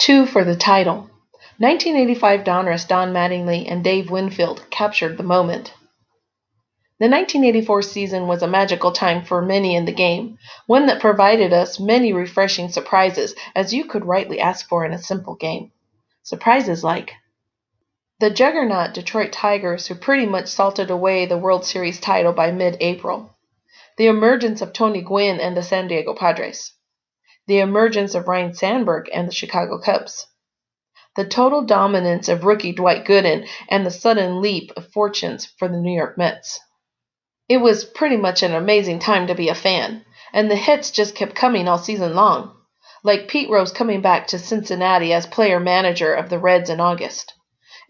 Two for the title. 1985 Donruss Don Mattingly and Dave Winfield captured the moment. The 1984 season was a magical time for many in the game, one that provided us many refreshing surprises, as you could rightly ask for in a simple game. Surprises like the juggernaut Detroit Tigers, who pretty much salted away the World Series title by mid-April, the emergence of Tony Gwynn and the San Diego Padres, the emergence of Ryne Sandberg and the Chicago Cubs, the total dominance of rookie Dwight Gooden, and the sudden leap of fortunes for the New York Mets. It was pretty much an amazing time to be a fan, and the hits just kept coming all season long, like Pete Rose coming back to Cincinnati as player-manager of the Reds in August.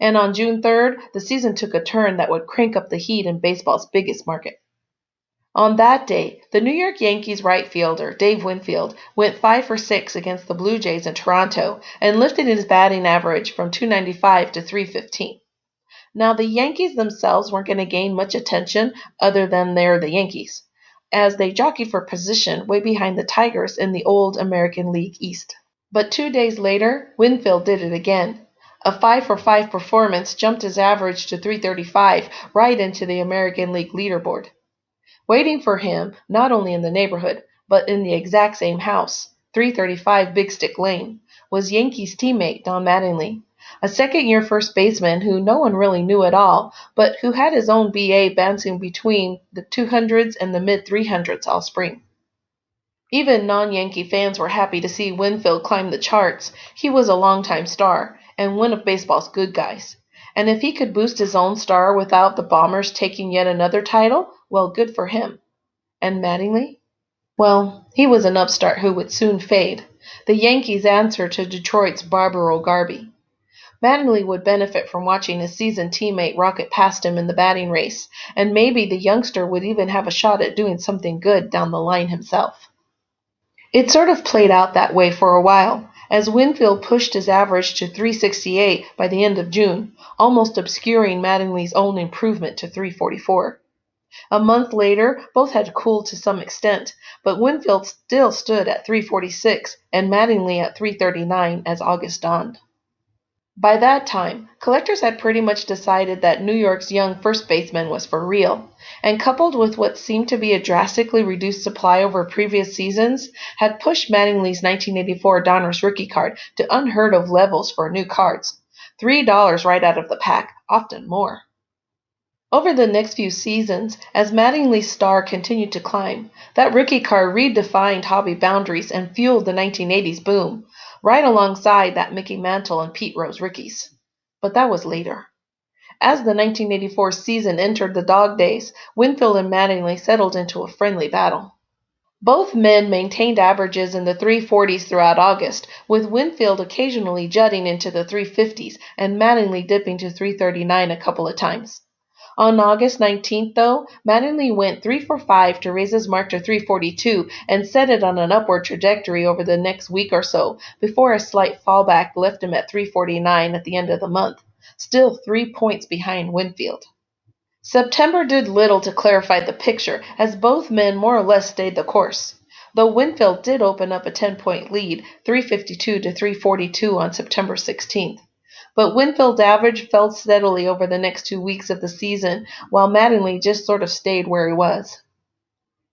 And on June 3rd, the season took a turn that would crank up the heat in baseball's biggest market. On that day, the New York Yankees right fielder, Dave Winfield, went 5 for 6 against the Blue Jays in Toronto and lifted his batting average from .295 to .315. Now, the Yankees themselves weren't going to gain much attention other than they're the Yankees, as they jockeyed for position way behind the Tigers in the old American League East. But 2 days later, Winfield did it again. A 5 for 5 performance jumped his average to .335 right into the American League leaderboard. Waiting for him, not only in the neighborhood, but in the exact same house, 335 Big Stick Lane, was Yankees teammate Don Mattingly, a second-year first baseman who no one really knew at all, but who had his own BA bouncing between the 200s and the mid-300s all spring. Even non-Yankee fans were happy to see Winfield climb the charts. He was a longtime star, and one of baseball's good guys. And if he could boost his own star without the Bombers taking yet another title, well, good for him. And Mattingly? Well, he was an upstart who would soon fade, the Yankees' answer to Detroit's Barbaro Garby. Mattingly would benefit from watching his seasoned teammate rocket past him in the batting race, and maybe the youngster would even have a shot at doing something good down the line himself. It sort of played out that way for a while, as Winfield pushed his average to .368 by the end of June, almost obscuring Mattingly's own improvement to .344. A month later, both had cooled to some extent, but Winfield still stood at .346 and Mattingly at .339 as August dawned. By that time, collectors had pretty much decided that New York's young first baseman was for real, and coupled with what seemed to be a drastically reduced supply over previous seasons, had pushed Mattingly's 1984 Donruss rookie card to unheard of levels for new cards. $3 right out of the pack, often more. Over the next few seasons, as Mattingly's star continued to climb, that rookie card redefined hobby boundaries and fueled the 1980s boom, right alongside that Mickey Mantle and Pete Rose rookies. But that was later. As the 1984 season entered the dog days, Winfield and Mattingly settled into a friendly battle. Both men maintained averages in the 340s throughout August, with Winfield occasionally jutting into the 350s and Mattingly dipping to 339 a couple of times. On August 19th, though, Mattingly went 3 for 5 to raise his mark to 342 and set it on an upward trajectory over the next week or so, before a slight fallback left him at 349 at the end of the month, still 3 points behind Winfield. September did little to clarify the picture, as both men more or less stayed the course, though Winfield did open up a 10-point lead, 352 to 342 on September 16th. But Winfield's average fell steadily over the next 2 weeks of the season, while Mattingly just sort of stayed where he was.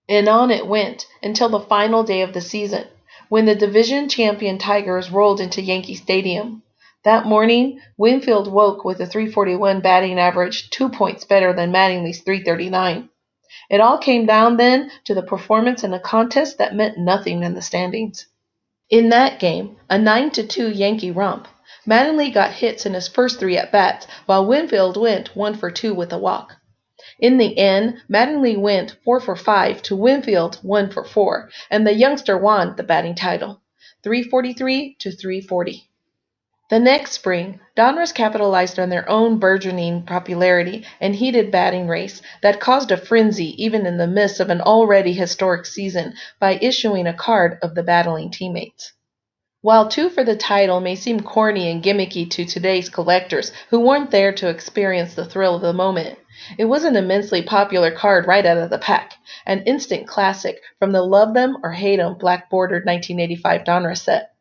And on it went until the final day of the season, when the division champion Tigers rolled into Yankee Stadium. That morning, Winfield woke with a 341 batting average, 2 points better than Mattingly's 339. It all came down then to the performance in a contest that meant nothing in the standings. In that game, a 9-2 Yankee romp, Mattingly got hits in his first 3 at-bats, while Winfield went 1 for 2 with a walk. In the end, Mattingly went 4 for 5 to Winfield 1 for 4, and the youngster won the batting title, 343 to 340. The next spring, Donruss capitalized on their own burgeoning popularity and heated batting race that caused a frenzy even in the midst of an already historic season by issuing a card of the battling teammates. While 2 for the title may seem corny and gimmicky to today's collectors who weren't there to experience the thrill of the moment, it was an immensely popular card right out of the pack, an instant classic from the love them or hate them black-bordered 1985 Donruss set.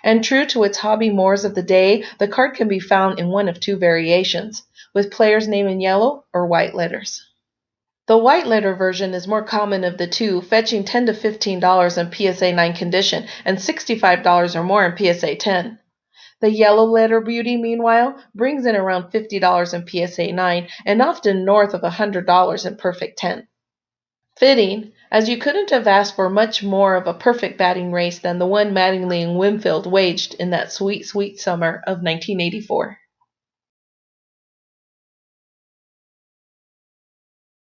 And true to its hobby mores of the day, the card can be found in one of two variations, with player's name in yellow or white letters. The white letter version is more common of the two, fetching $10 to $15 in PSA 9 condition and $65 or more in PSA 10. The yellow letter beauty, meanwhile, brings in around $50 in PSA 9 and often north of $100 in Perfect 10. Fitting, as you couldn't have asked for much more of a perfect batting race than the one Mattingly and Winfield waged in that sweet, sweet summer of 1984.